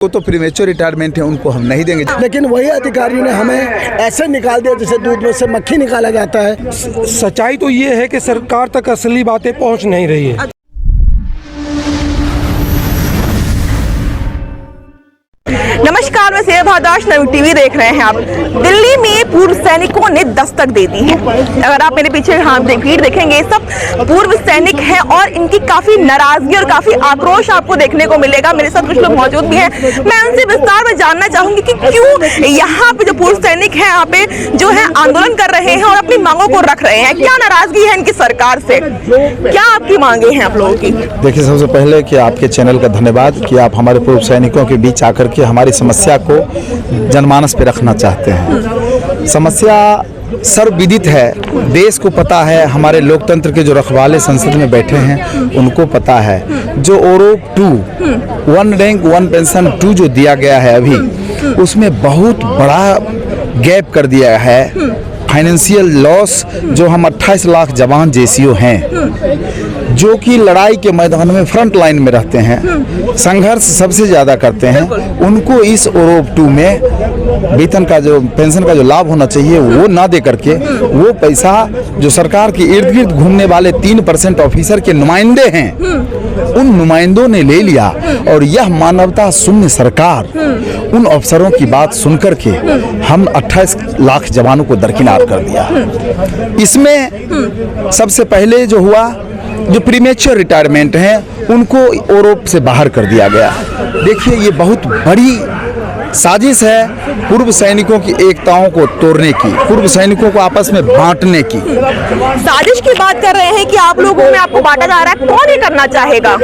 वो तो premature retirement है, उनको हम नहीं देंगे। लेकिन वही अधिकारियों ने हमें ऐसे निकाल दिया जैसे दूध में से मक्खी निकाला जाता है। सच्चाई तो ये है कि सरकार तक असली बातें पहुंच नहीं रही है। नमस्कार, मैं सेवा भारद्वाज, नवी टीवी देख रहे हैं आप। दिल्ली में पूर्व सैनिकों ने दस्तक दे दी है। अगर आप मेरे पीछे भीड़ देखेंगे, सब पूर्व सैनिक हैं और इनकी काफी नाराजगी और काफी आक्रोश आपको देखने को मिलेगा। मेरे साथ कुछ लोग मौजूद भी हैं, मैं उनसे विस्तार में जानना चाहूंगी कि क्यों यहाँ पे जो पूर्व सैनिक हैं यहाँ पे जो है आंदोलन कर रहे हैं और अपनी मांगों को रख रहे हैं। क्या नाराजगी है इनकी सरकार से, क्या आपकी मांगे हैं आप लोगों की? देखिए, सबसे पहले कि आपके चैनल का धन्यवाद कि आप हमारे पूर्व सैनिकों के बीच आकर के हमारी समस्या को जनमानस पे रखना चाहते हैं। समस्या सर्वविदित है, देश को पता है, हमारे लोकतंत्र के जो रखवाले संसद में बैठे हैं उनको पता है। जो ओरोप 2 वन रैंक वन पेंशन 2 जो दिया गया है अभी, उसमें बहुत बड़ा गैप कर दिया है। फाइनेंशियल लॉस जो हम 28 लाख जवान जेसीओ हैं जो कि लड़ाई के मैदान में फ्रंट लाइन में रहते हैं, संघर्ष सबसे ज़्यादा करते हैं, उनको इस ओरोप 2 में वेतन का जो पेंशन का जो लाभ होना चाहिए वो ना दे करके वो पैसा जो सरकार के इर्द गिर्द घूमने वाले 3% ऑफिसर के नुमाइंदे हैं उन नुमाइंदों ने ले लिया। और यह मानवता शून्य सरकार उन अफसरों की बात सुनकर के हम 28 लाख जवानों को दरकिनार कर दिया। इसमें सबसे पहले जो हुआ, जो प्रीमेच्योर रिटायरमेंट हैं उनको ओरोप से बाहर कर दिया गया। देखिए, ये बहुत बड़ी साजिश है पूर्व सैनिकों की एकताओं को तोड़ने की, पूर्व सैनिकों को आपस में बांटने की। साजिश की बात कर रहे हैं कि आप लोगों में आपको बांटा जा रहा है, कौन ये करना चाहेगा?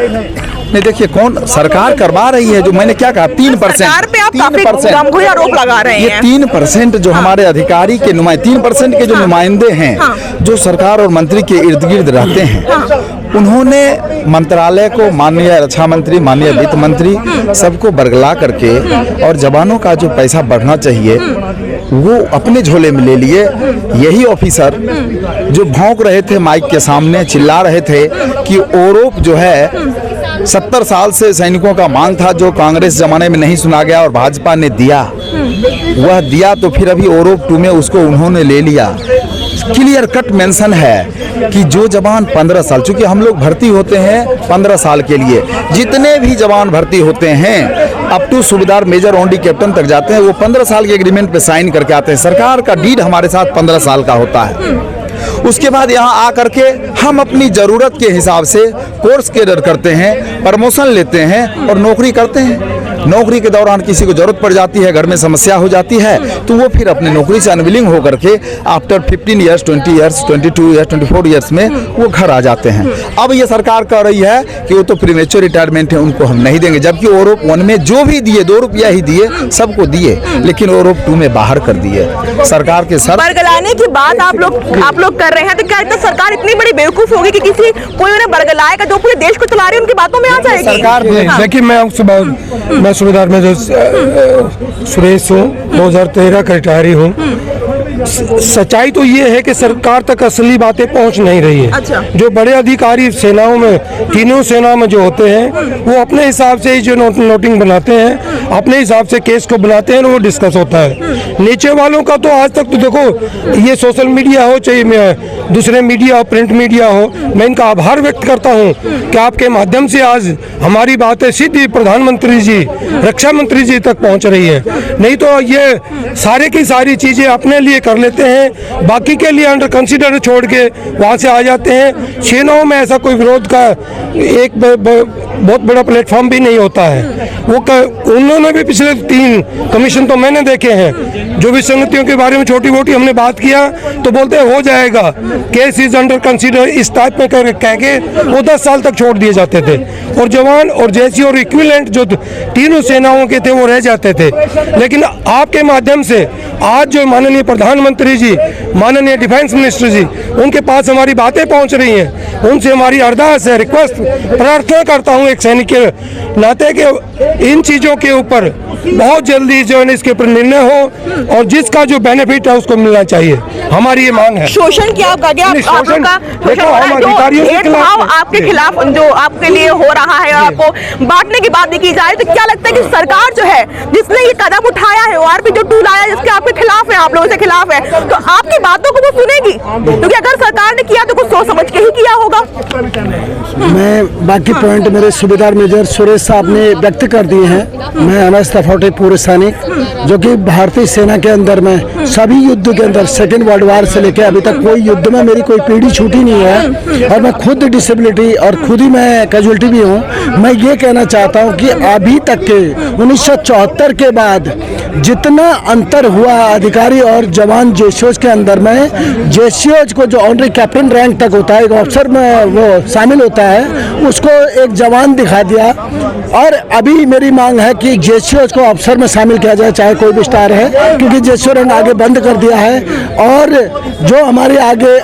नहीं, देखिए, कौन सरकार करवा रही है। जो मैंने क्या कहा, 3% सरकार पे आप काफी गंभीर आरोप लगा रहे हैं। ये 3% जो हमारे अधिकारी के 3% के जो नुमाइंदे हैं जो सरकार और मंत्री के इर्द गिर्द रहते हैं, उन्होंने मंत्रालय को, माननीय रक्षा मंत्री, माननीय वित्त मंत्री, सबको बरगला करके और जवानों का जो पैसा बढ़ना चाहिए वो अपने झोले में ले लिए। यही ऑफिसर जो भौंक रहे थे माइक के सामने, चिल्ला रहे थे कि ओरोप जो है 70 साल से सैनिकों का मांग था, जो कांग्रेस जमाने में नहीं सुना गया और भाजपा ने दिया, वह दिया, तो फिर अभी ओरोप 2 में उसको उन्होंने ले लिया। क्लियर कट मेंशन है कि जो जवान 15 साल, चूंकि हम लोग भर्ती होते हैं 15 साल के लिए, जितने भी जवान भर्ती होते हैं अप टू सूबेदार, मेजर, ओनडी कैप्टन तक जाते हैं, वो 15 साल के एग्रीमेंट पे साइन करके आते हैं। सरकार का डीड हमारे साथ 15 साल का होता है। उसके बाद यहाँ आकर के हम अपनी ज़रूरत के हिसाब से कोर्स कैडर करते हैं, प्रमोशन लेते हैं और नौकरी करते हैं। नौकरी के दौरान किसी को जरूरत पड़ जाती है, घर में समस्या हो जाती है, तो वो फिर अपने नौकरी से अनविलिंग होकर के after 15 years, 20 years, 22 years, 24 years में वो घर आ जाते हैं। अब ये सरकार कह रही है कि वो तो प्रीमेच्योर रिटायरमेंट है, उनको हम नहीं देंगे, जबकि ओरोप 1 में जो भी दिए 2 रुपया ही दिए, सबको दिए, लेकिन ओरोप 2 में बाहर कर दिए। सरकार के सर बरगलाने की बात आप लोग कर रहे हैं, तो क्या इतना सरकार इतनी बड़ी बेवकूफ होगी कि किसी कोई उन्हें बरगलाएगा जो पूरे देश को चला रही है उनकी बातों में आ जाएगी सरकार? देखिए, मैं सूबेदार में जो सुरेश हूँ, 2013 का रिटायरी हूँ। सच्चाई तो ये है कि सरकार तक असली बातें पहुंच नहीं रही है। अच्छा। जो बड़े अधिकारी सेनाओं में, तीनों सेनाओं में जो होते हैं, वो अपने हिसाब से ही जो नोटिंग बनाते हैं, अपने हिसाब से केस को बनाते हैं, वो डिस्कस होता है। नीचे वालों का तो आज तक तो देखो, ये सोशल मीडिया हो चाहे दूसरे मीडिया हो, प्रिंट मीडिया हो, मैं इनका आभार व्यक्त करता हूँ कि आपके माध्यम से आज हमारी बातें सीधी प्रधानमंत्री जी, रक्षा मंत्री जी तक पहुँच रही है। नहीं तो ये सारे की सारी चीज़ें अपने लिए कर लेते हैं, बाकी के लिए अंडर कंसीडर छोड़ के वहाँ से आ जाते हैं। सेनाओं में ऐसा कोई विरोध का एक बहुत बड़ा प्लेटफॉर्म भी नहीं होता है। उन्होंने भी पिछले 3 कमीशन तो मैंने देखे हैं, जो विसंगतियों के बारे में छोटी मोटी हमने बात किया तो बोलते हैं हो जाएगा, केस इज अंडर कंसीडर, इस टाइप में कह के वो 10 साल तक छोड़ दिए जाते थे और जवान और जैसी और इक्विवेलेंट जो तीनों सेनाओं के थे वो रह जाते थे। लेकिन आपके माध्यम से आज जो माननीय प्रधानमंत्री जी, माननीय डिफेंस मिनिस्टर जी, उनके पास हमारी बातें पहुंच रही हैं, उनसे हमारी अरदास है, रिक्वेस्ट, प्रार्थना करता हूं एक सैनिक के नाते के इन चीज़ों के ऊपर बहुत जल्दी जो है इसके ऊपर निर्णय हो और जिसका जो बेनिफिट है उसको मिलना चाहिए, हमारी ये मांग है। शोषण की आप देखो हम अधिकारियों के खिलाफ, आपके खिलाफ जो आपके लिए हो रहा है और आपको बांटने की बात नहीं की जा रही, तो क्या लगता है कि सरकार जो है जिसने ये कदम उठाया है, आरपी जो टूल आया जिसके आपके खिलाफ है, आप लोगों से खिलाफ है, तो आपकी बातों को वो सुनेगी? क्योंकि अगर सरकार ने किया तो कुछ सोच समझ के ही किया होगा। मैं बाकी पॉइंट मेरे सूबेदार मेजर सुरेश साहब ने व्यक्त कर दिए हैं। मैं MS त्रिपाठी पूर्व सैनिक, जो कि भारतीय सेना के अंदर में सभी युद्ध के अंदर सेकेंड वर्ल्ड वार से लेकर अभी तक कोई युद्ध में मेरी कोई पीढ़ी छूटी नहीं है और मैं खुद डिसेबिलिटी और खुद ही मैं कैजुअलिटी भी हूँ। मैं ये कहना चाहता हूँ कि अभी तक के 1974 के बाद जितना अंतर हुआ अधिकारी और जवान जेसीओज के अंदर में, जेसीओज को जो ऑनरी कैप्टन रैंक तक होता है, एक ऑफिसर में वो शामिल होता है, उसको एक जवान दिखा दिया। और अभी मेरी मांग है कि जेसीओज को अफसर में शामिल किया जाए, चाहे कोई भी स्टार है, क्योंकि जेसीओ रैंक आगे बंद कर दिया है। और जो हमारे आगे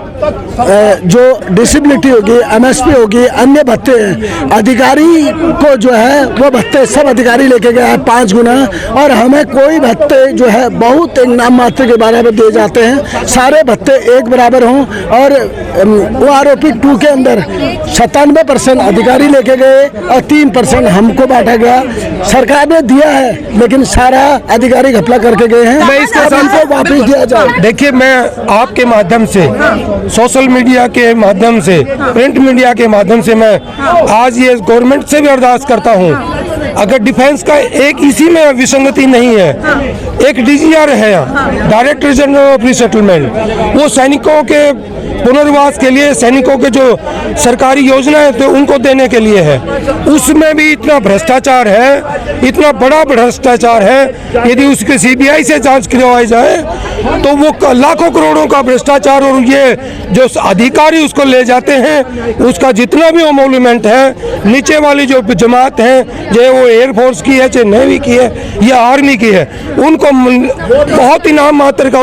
जो डिसेबिलिटी होगी, MSP होगी, अन्य भत्ते हैं, अधिकारी को जो है वो भत्ते सब अधिकारी लेके गए हैं 5 गुना, और हमें कोई भत्ते जो है बहुत एक नाम मात्र के बराबर दिए जाते हैं। सारे भत्ते एक बराबर हों। और OROP 2 के अंदर 97% अधिकारी लेके गए और 3% हमको बांटा गया। सरकार ने दिया है लेकिन सारा अधिकारी घपला करके गए हैं। मैं इसके साथ वापस दिया जाए। देखिए, मैं आपके माध्यम से, सोशल मीडिया के माध्यम से, प्रिंट मीडिया के माध्यम से मैं आज ये गवर्नमेंट से भी अरदास करता हूँ, अगर डिफेंस का एक इसी में विसंगति नहीं है, एक DGR है, डायरेक्टर जनरल ऑफ रिसेटलमेंट, वो सैनिकों के पुनर्वास के लिए, सैनिकों के जो सरकारी योजनाएं थे उनको देने के लिए है, उसमें भी इतना भ्रष्टाचार है, इतना बड़ा भ्रष्टाचार है। यदि उसके CBI से जांच करवाई जाए तो वो लाखों करोड़ों का भ्रष्टाचार, और ये जो अधिकारी उसको ले जाते हैं उसका जितना भी अमोल्यूमेंट है, नीचे वाली जो जमात है, चाहे वो एयरफोर्स की है, चाहे नेवी की है या आर्मी की है, उनको बहुत ही नाम मात्र का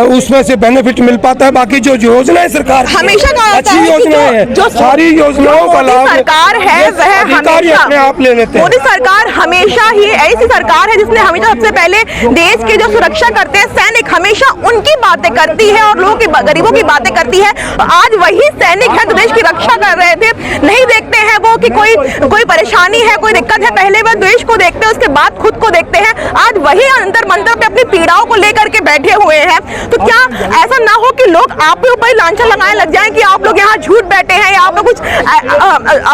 उसमें से बेनिफिट मिल पाता है। बाकी जो योजनाएं सरकार हमेशा अच्छी योजनाएं हैं, जो सारी योजनाओं का लाभ सरकार है वह अधिकारी अपने आप ले लेते हैं। मोदी सरकार हमेशा ही ऐसी सरकार है जिसने हमेशा सबसे पहले देश के जो सुरक्षा करते हैं सैनिक, हमेशा उनकी बातें करती है और लोगों की, गरीबों की बातें करती है। आज वही सैनिक है जो देश की रक्षा कर रहे थे। नहीं देखते हैं वो कि कोई परेशानी है, कोई दिक्कत है, पहले वह देश को देखते हैं, उसके बाद खुद को देखते हैं। आज वही अंतर मंतर पे अपनी पीड़ाओं को लेकर के बैठे हुए हैं। तो क्या ऐसा ना हो कि लोग आप पे ऊपर लांछन लगाने लग जाएं कि आप लोग यहाँ झूठ बैठे हैं या आप पे कुछ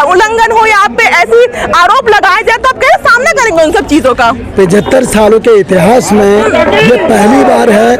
उल्लंघन हो या आप पे ऐसी आरोप लगाए जाए, तो आप कैसे सामना करेंगे उन सब चीजों का? 75 सालों के इतिहास में ये पहली बार है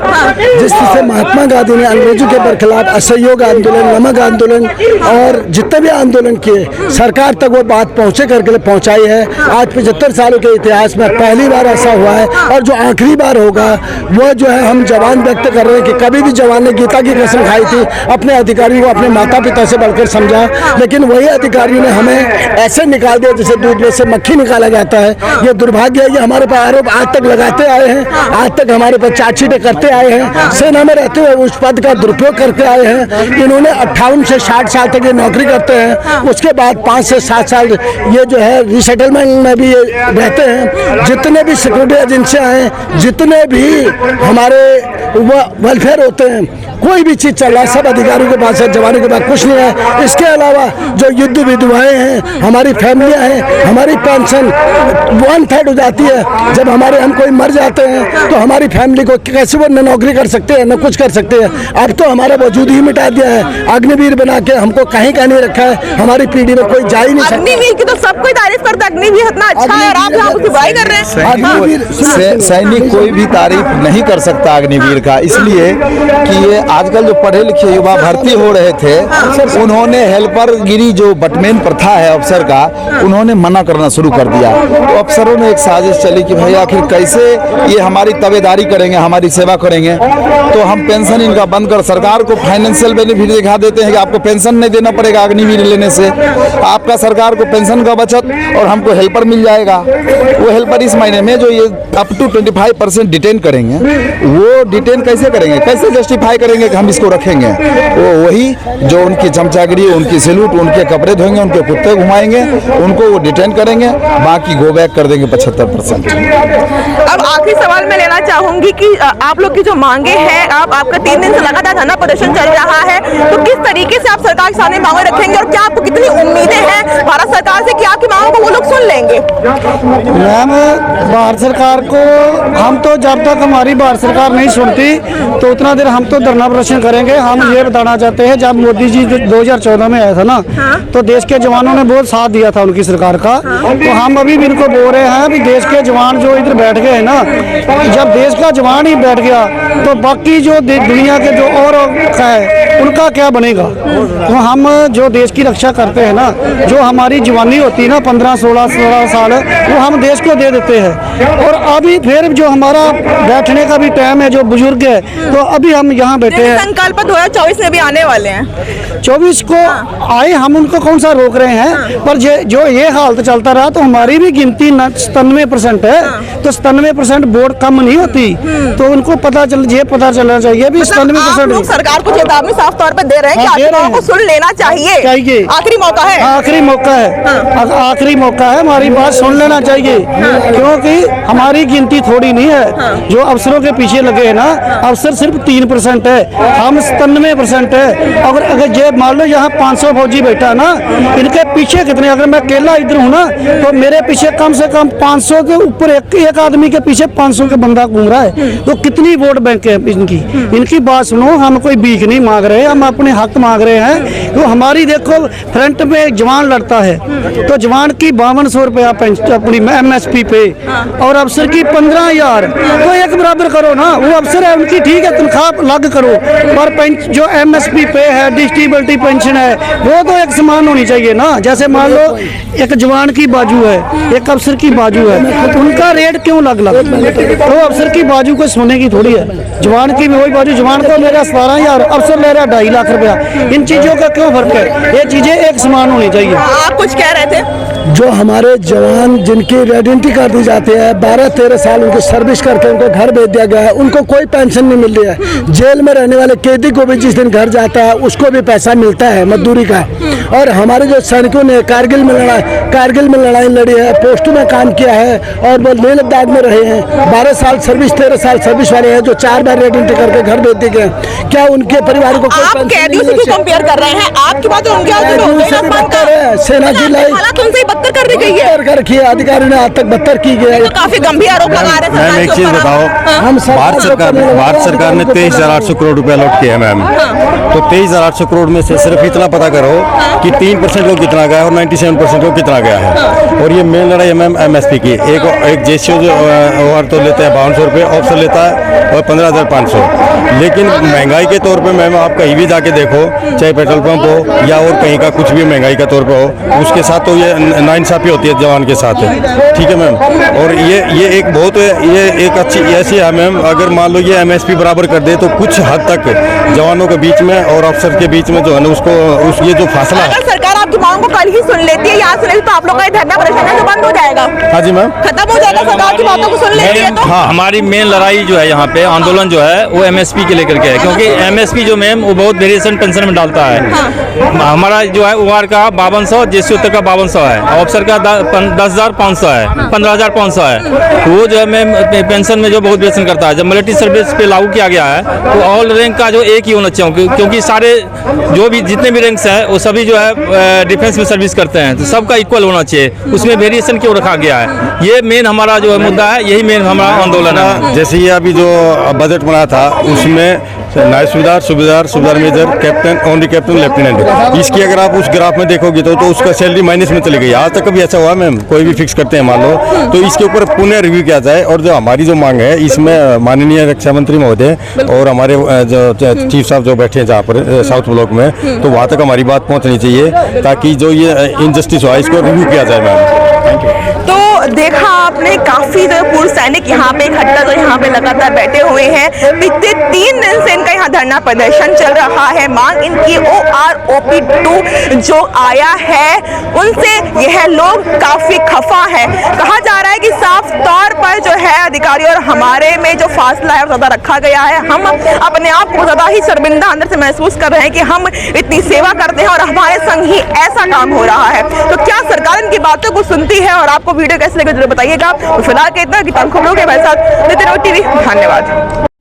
जिस तरह से महात्मा गांधी ने अंग्रेजों के बरखिलाफ असहयोग आंदोलन, नमक आंदोलन और जितने भी आंदोलन किए, सरकार तक वो बात पहुंचे करके पहुंचाई है। आज 75 सालों के इतिहास में पहली बार ऐसा हुआ है, और जो आखिरी बार होगा वो जो है हम जवान व्यक्त कर रहे हैं कि कभी भी जवान ने गीता की कसम खाई थी, अपने अधिकारियों को अपने माता पिता से बढ़कर समझा, लेकिन वही अधिकारियों ने हमें ऐसे निकाल दिया जैसे दूध में से मक्खी निकाला जाता है। ये दुर्भाग्य है। ये हमारे पर आरोप आज तक लगाते आए हैं, आज तक हमारे पर चार्जशीटें करते आए हैं, सेना में रहते हुए उस पद का दुरुपयोग करते आए हैं। इन्होंने 58 से 60 साल तक ये नौकरी करते हैं, उसके बाद 5 से 7 साल ये जो है रिसेटलमेंट में भी ये रहते हैं। जितने भी सिक्योरिटी एजेंसियां हैं, जितने भी हमारे वेलफेयर होते हैं, कोई भी चीज़ चल रहा है, सब अधिकारियों के पास है, जवानों के पास कुछ नहीं है। इसके अलावा जो युद्ध विधवाएं हैं, हमारी फैमिलियां हैं, हमारी पेंशन 1/3 हो जाती है। जब हम कोई मर जाते हैं तो हमारी फैमिली को कैसे वो न नौकरी कर सकते हैं न कुछ कर सकते हैं। अब तो हमारा वजूद ही मिटा दिया है, अग्निवीर बना के हमको कहीं का नहीं रखा है। हमारी पीढ़ी में कोई जा ही नहीं सकता। अग्निवीर की तो सब कोई तारीफ करता है, अग्निवीर इतना अच्छा है और आप यहाँ उसकी बुराई कर रहे हैं। सैनिक कोई भी तारीफ नहीं कर सकता अग्निवीर का, इसलिए कि ये आजकल जो पढ़े लिखे युवा भर्ती हो रहे थे, उन्होंने हेल्पर गिरी जो बटमेन प्रथा है अफसर का, उन्होंने मना करना शुरू कर दिया। तो अफसरों ने एक साजिश चली कि भाई आखिर कैसे ये हमारी तबेदारी करेंगे, हमारी सेवा करेंगे, तो हम पेंशन इनका बंद कर सरकार को फाइनेंशियल बेनिफिट दिखा देते हैं कि आपको पेंशन नहीं देना पड़ेगा अग्निवीर लेने से, आपका सरकार को पेंशन का बचत और हमको हेल्पर मिल जाएगा। वो हेल्पर इस महीने में जो ये अप टू 25% डिटेन करेंगे, वो डिटेन कैसे करेंगे, कैसे जस्टिफाई करेंगे कि हम इसको रखेंगे? वो वही जो उनकी चमचागिरी, उनकी सैल्यूट, उनके कपड़े धोएंगे, उनके कुत्ते घुमाएंगे, उनको वो डिटेन करेंगे, बाकी गो बैक कर देंगे 75%। अब आखिरी सवाल मैं लेना चाहूंगी कि आप लोग की जो मांगे हैं, आपका 3 दिन से लगातार धरना प्रदर्शन चल रहा है, तो किस तरीके से आप सरकार के सामने मांगे रखेंगे और क्या आपको कितनी उम्मीदें हैं भारत सरकार से कि आपकी मांगों को वो लोग सुन लेंगे? मैम, भारत सरकार को हम तो जब तक हमारी भारत सरकार नहीं सुनती तो उतना देर हम तो धरना प्रदर्शन करेंगे। हम ये बताना चाहते हैं, जब मोदी जी 2014 में आया था ना, तो देश के जवानों ने बहुत साथ दिया था उनकी सरकार का। तो हम अभी भी इनको बोल रहे हैं कि देश के जवान जो इधर बैठ गए हैं ना, जब देश का जवान ही बैठ गया तो बाकी जो दुनिया के जो और है उनका क्या बनेगा? तो हम जो देश की रक्षा करते हैं ना, जो हमारी जवानी होती है ना 15-16 साल, वो हम देश को दे देते हैं। और अभी फिर जो हमारा बैठने का भी टाइम है, जो बुजुर्ग है, तो अभी हम यहाँ बैठे हैं। संकल्प 2024 में भी आने वाले हैं, 24 को आए, हम उनको कौन सा रोक रहे हैं? पर जो ये हालत चलता रहा तो हमारी भी गिनती 97% है, तो 97% वोट कम नहीं होती। तो उनको पता चलना चाहिए भी 97% सरकार को चेतावनी साफ तौर पे दे रहे हैं कि आप को सुन लेना चाहिए। आखिरी मौका है, आखिरी मौका है, आखिरी मौका है, हमारी बात सुन लेना चाहिए। क्योंकि हमारी गिनती थोड़ी नहीं है, जो अफसरों के पीछे लगे हैं ना, अफसर सिर्फ 3% है, हम 97% है। अगर ये मान लो यहाँ 500 फौजी बैठा है ना, इनके पीछे कितने, अगर मैं अकेला इधर हूँ ना, तो मेरे पीछे कम से कम 500 के ऊपर एक आदमी के पीछे 500 के बंदा घूम रहा है। तो कितनी वोट बैंक है इनकी बात सुनो। हम कोई भीख नहीं मांग रहे, हम अपने हक मांग रहे हैं। तो हमारी देखो फ्रंट में जवान लड़ता है, तो जवान की 5200 रुपया अपनी MSP पे, और अफसर की 15,000, तो एक बराबर करो ना। वो अफसर है, उनकी ठीक है तनख्वाह अलग करो, पर जो MSP पे है, डिस्टेबिलिटी पेंशन है, वो तो एक समान होनी चाहिए ना। जैसे मान लो एक जवान की बाजू है, एक अफसर की बाजू है, उनका रेट क्यों अलग अलग? तो अफसर की बाजू को सोने की थोड़ी है, जवान की भी वही बाजू। जवान को ले रहा 17,000, अफसर ले रहा 2.5 लाख रुपया। इन चीजों का क्यों फर्क है? ये चीजें एक समान होनी चाहिए। आप कुछ कह रहे थे? जो हमारे जवान जिनकी आइडेंटिटी कर दी जाती है, 12-13 साल उनको सर्विस करके उनको घर भेज दिया गया है, उनको कोई पेंशन नहीं मिल रही है। जेल में रहने वाले कैदी को भी जिस दिन घर जाता है उसको भी पैसा मिलता है मजदूरी का। और हमारे जो सैनिकों ने कारगिल में लड़ाई लड़ी है, पोस्टों में काम किया है, और वो लेह लद्दाख में रहे हैं, 12 साल सर्विस, 13 साल सर्विस वाले हैं, जो 4 बार आइडेंटिटी करके घर भेज दिए गए। क्या उनके परिवार को आप कैदियों से क्यों कंपेयर कर रहे हैं? आपकी बात उनके सेना की लाई बदतर कर दी गई है, रखी है, अधिकारी ने आज तक बदतर की गई है। तो काफी गंभीर आरोप लगा रहे हैं। मैम एक चीज बताओ, भारत सरकार ने 23,800 करोड़ रुपया अलॉट किया है मैम। तो 23,800 करोड़ में से सिर्फ इतना पता करो कि 3% को कितना गया है और 97% को कितना गया है। और ये मेन लड़ाई है मैम MSP की। एक जेसीओ जो ओवर तो लेता है 5200 रुपये, ऑफिसर लेता है और 15,500। लेकिन महंगाई के तौर पे मैम आप कहीं भी जाके देखो, चाहे पेट्रोल पंप हो या और कहीं का कुछ भी महंगाई का तौर पे हो, उसके साथ तो ये नाइंसाफी होती है जवान के साथ, ठीक है मैम। और ये एक बहुत ये एक अच्छी ऐसी है मैम, अगर मान लो ये MSP बराबर कर दे तो कुछ हद तक जवानों के बीच में और अफसर के बीच में जो है ना उसको ये जो फासला है। अगर सरकार आपकी मांग को कल ही सुन लेती है, यहाँ सुन, तो आप लोग का धरना प्रदर्शन है जो बंद हो जाएगा। हाँ जी मैम, खत्म हो जाएगा, सरकार की बातों को सुन लेती है तो। हाँ, हमारी मेन लड़ाई जो है यहाँ पे आंदोलन जो है वो MSP के लेकर के है, क्योंकि MSP जो मैम वो बहुत वेरिएशन पेंशन में डालता है। हमारा जो है OR का 5200, जेसी उत्तर का 5200 है, ऑफिसर का 10,500 है, 15,500 है। वो जो है मैम पेंशन में जो बहुत वेरिएशन करता है। जब मिलिट्री सर्विस पे लागू किया गया है तो ऑल रैंक का जो एक ही होना चाहिए, क्योंकि सारे जो भी जितने भी रैंक्स हैं वो सभी जो है डिफेंस में सर्विस करते हैं, तो सबका इक्वल होना चाहिए। उसमें वेरिएशन क्यों रखा गया है। ये मेन हमारा जो है मुद्दा है, यही मेन हमारा आंदोलन है। जैसे ये अभी जो बजट बना था उसमें Naib Subedar major, captain, only captain, lieutenant, इसकी अगर आप उस ग्राफ में देखोगे तो उसका सैलरी माइनस में चली गई। आज तक कभी ऐसा हुआ मैम? कोई भी फिक्स करते हैं मान लो, तो इसके ऊपर पुनः रिव्यू किया जाए। और जो हमारी जो मांग है इसमें माननीय रक्षा मंत्री महोदय और हमारे जो चीफ साहब जो बैठे हैं जहाँ पर साउथ ब्लॉक में, तो वहाँ तक हमारी बात पहुँचनी चाहिए ताकि जो ये इनजस्टिस हुआ इसको रिव्यू किया जाए मैम। तो देखा आपने, काफी जो पूर्व सैनिक यहाँ पे इकट्ठा तो यहाँ पे लगातार बैठे हुए हैं। पिछले 3 दिन से इनका यहाँ धरना प्रदर्शन चल रहा है। मांग इनकी OROP2 जो आया है उनसे यह लोग काफी खफा है। कहा जा रहा है कि साफ तौर पर जो है अधिकारी और हमारे में जो फासला है वो ज्यादा रखा गया है। हम अपने आप को ज्यादा ही शर्मिंदा अंदर से महसूस कर रहे हैं कि हम इतनी सेवा करते हैं और हमारे संग ही ऐसा काम हो रहा है। तो क्या सरकार इनकी बातों को सुनती है? और आपको वीडियो कैसे लगे जरूर बताइएगा। तो फिलहाल के इतना कि खबरों के मेरे साथ नितिन टीवी, धन्यवाद।